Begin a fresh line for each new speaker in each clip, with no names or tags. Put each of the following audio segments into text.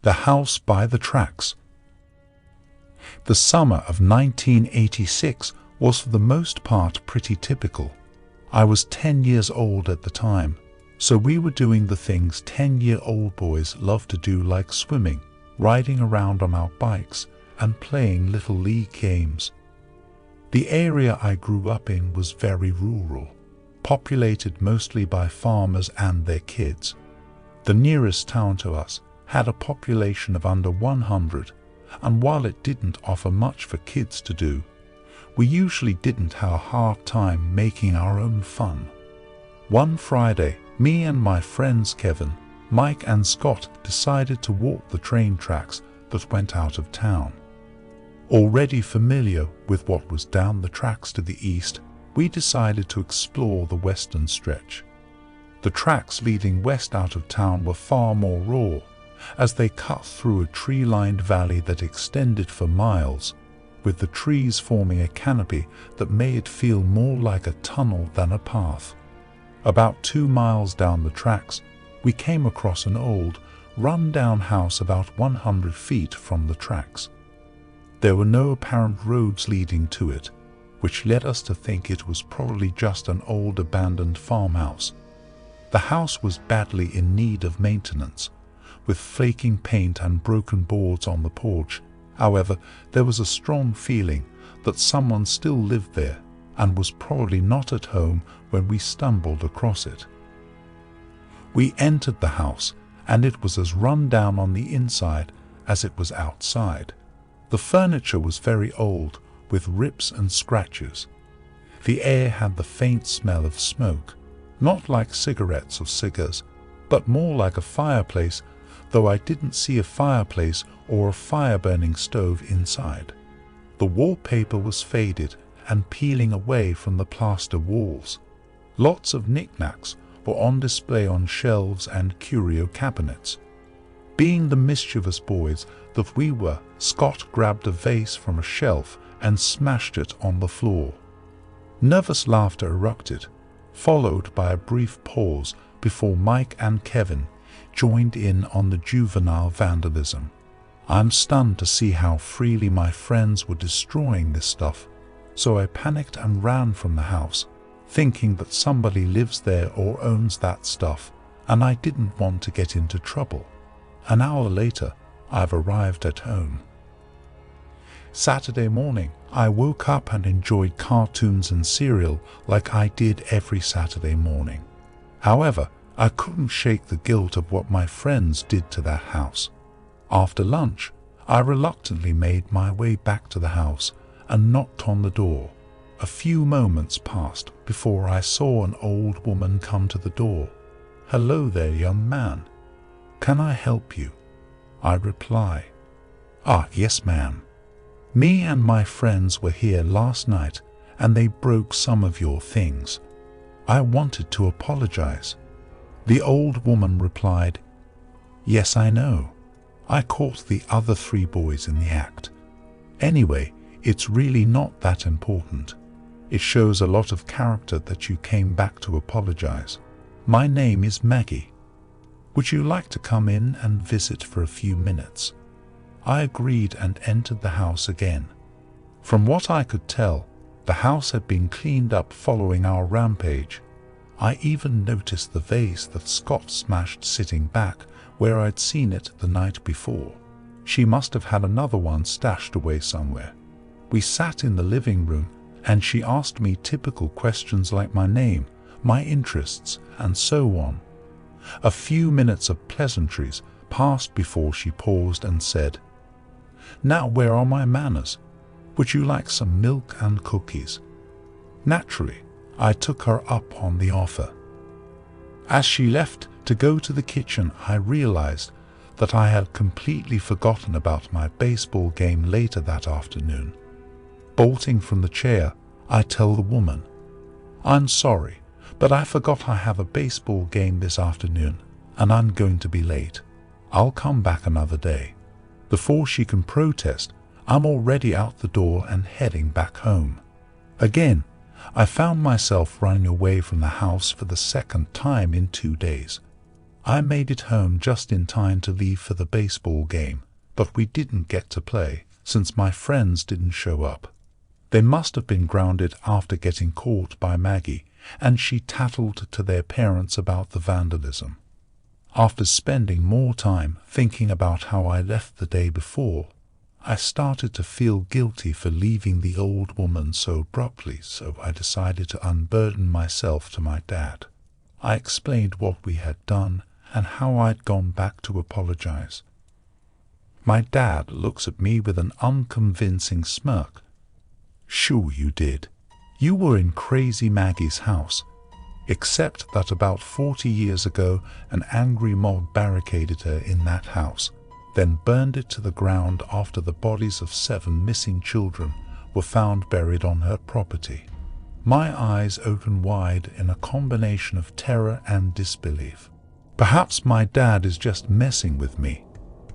The House by the Tracks. The summer of 1986 was for the most part pretty typical. I was 10 years old at the time, so we were doing the things 10-year-old boys love to do, like swimming, riding around on our bikes, and playing little league games. The area I grew up in was very rural, populated mostly by farmers and their kids. The nearest town to us had a population of under 100, and while it didn't offer much for kids to do, we usually didn't have a hard time making our own fun. One Friday, me and my friends Kevin, Mike and Scott decided to walk the train tracks that went out of town. Already familiar with what was down the tracks to the east, we decided to explore the western stretch. The tracks leading west out of town were far more raw, as they cut through a tree-lined valley that extended for miles, with the trees forming a canopy that made it feel more like a tunnel than a path. About 2 miles down the tracks, we came across an old, run-down house about 100 feet from the tracks. There were no apparent roads leading to it, which led us to think it was probably just an old abandoned farmhouse. The house was badly in need of maintenance, with flaking paint and broken boards on the porch. However, there was a strong feeling that someone still lived there and was probably not at home when we stumbled across it. We entered the house, and it was as run down on the inside as it was outside. The furniture was very old, with rips and scratches. The air had the faint smell of smoke, not like cigarettes or cigars, but more like a fireplace, though I didn't see a fireplace or a fire-burning stove inside. The wallpaper was faded and peeling away from the plaster walls. Lots of knickknacks were on display on shelves and curio cabinets. Being the mischievous boys that we were, Scott grabbed a vase from a shelf and smashed it on the floor. Nervous laughter erupted, followed by a brief pause before Mike and Kevin joined in on the juvenile vandalism. I'm stunned to see how freely my friends were destroying this stuff, so I panicked and ran from the house, thinking that somebody lives there or owns that stuff, and I didn't want to get into trouble. An hour later, I've arrived at home. Saturday morning, I woke up and enjoyed cartoons and cereal like I did every Saturday morning. However, I couldn't shake the guilt of what my friends did to that house. After lunch, I reluctantly made my way back to the house and knocked on the door. A few moments passed before I saw an old woman come to the door. "Hello there, young man. Can I help you?" I reply. "Ah, yes, ma'am. Me and my friends were here last night and they broke some of your things. I wanted to apologize." The old woman replied, "Yes, I know. I caught the other 3 boys in the act. Anyway, it's really not that important. It shows a lot of character that you came back to apologize. My name is Maggie. Would you like to come in and visit for a few minutes?" I agreed and entered the house again. From what I could tell, the house had been cleaned up following our rampage. I even noticed the vase that Scott smashed sitting back where I'd seen it the night before. She must have had another one stashed away somewhere. We sat in the living room and she asked me typical questions like my name, my interests, and so on. A few minutes of pleasantries passed before she paused and said, "Now where are my manners? Would you like some milk and cookies?" Naturally, I took her up on the offer. As she left to go to the kitchen, I realized that I had completely forgotten about my baseball game later that afternoon. Bolting from the chair, I tell the woman, "I'm sorry, but I forgot I have a baseball game this afternoon and I'm going to be late. I'll come back another day." Before she can protest, I'm already out the door and heading back home. Again, I found myself running away from the house for the second time in 2 days. I made it home just in time to leave for the baseball game, but we didn't get to play since my friends didn't show up. They must have been grounded after getting caught by Maggie, and she tattled to their parents about the vandalism. After spending more time thinking about how I left the day before, I started to feel guilty for leaving the old woman so abruptly, so I decided to unburden myself to my dad. I explained what we had done and how I'd gone back to apologize. My dad looks at me with an unconvincing smirk. "Sure you did. You were in Crazy Maggie's house. Except that about 40 years ago an angry mob barricaded her in that house, then burned it to the ground after the bodies of 7 missing children were found buried on her property." My eyes opened wide in a combination of terror and disbelief. Perhaps my dad is just messing with me,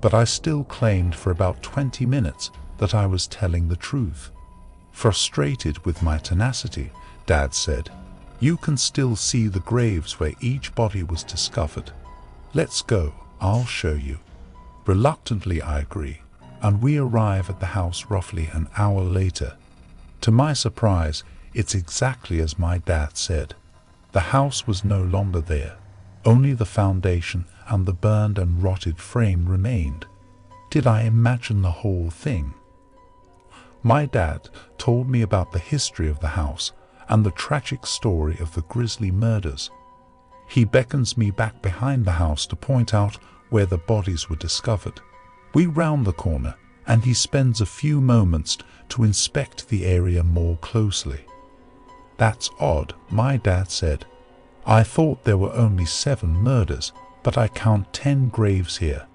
but I still claimed for about 20 minutes that I was telling the truth. Frustrated with my tenacity, Dad said, "You can still see the graves where each body was discovered. Let's go, I'll show you." Reluctantly I agree, and we arrive at the house roughly an hour later. To my surprise, it's exactly as my dad said. The house was no longer there. Only the foundation and the burned and rotted frame remained. Did I imagine the whole thing? My dad told me about the history of the house and the tragic story of the grisly murders. He beckons me back behind the house to point out where the bodies were discovered. We round the corner, and he spends a few moments to inspect the area more closely. "That's odd," my dad said. "I thought there were only 7 murders, but I count 10 graves here.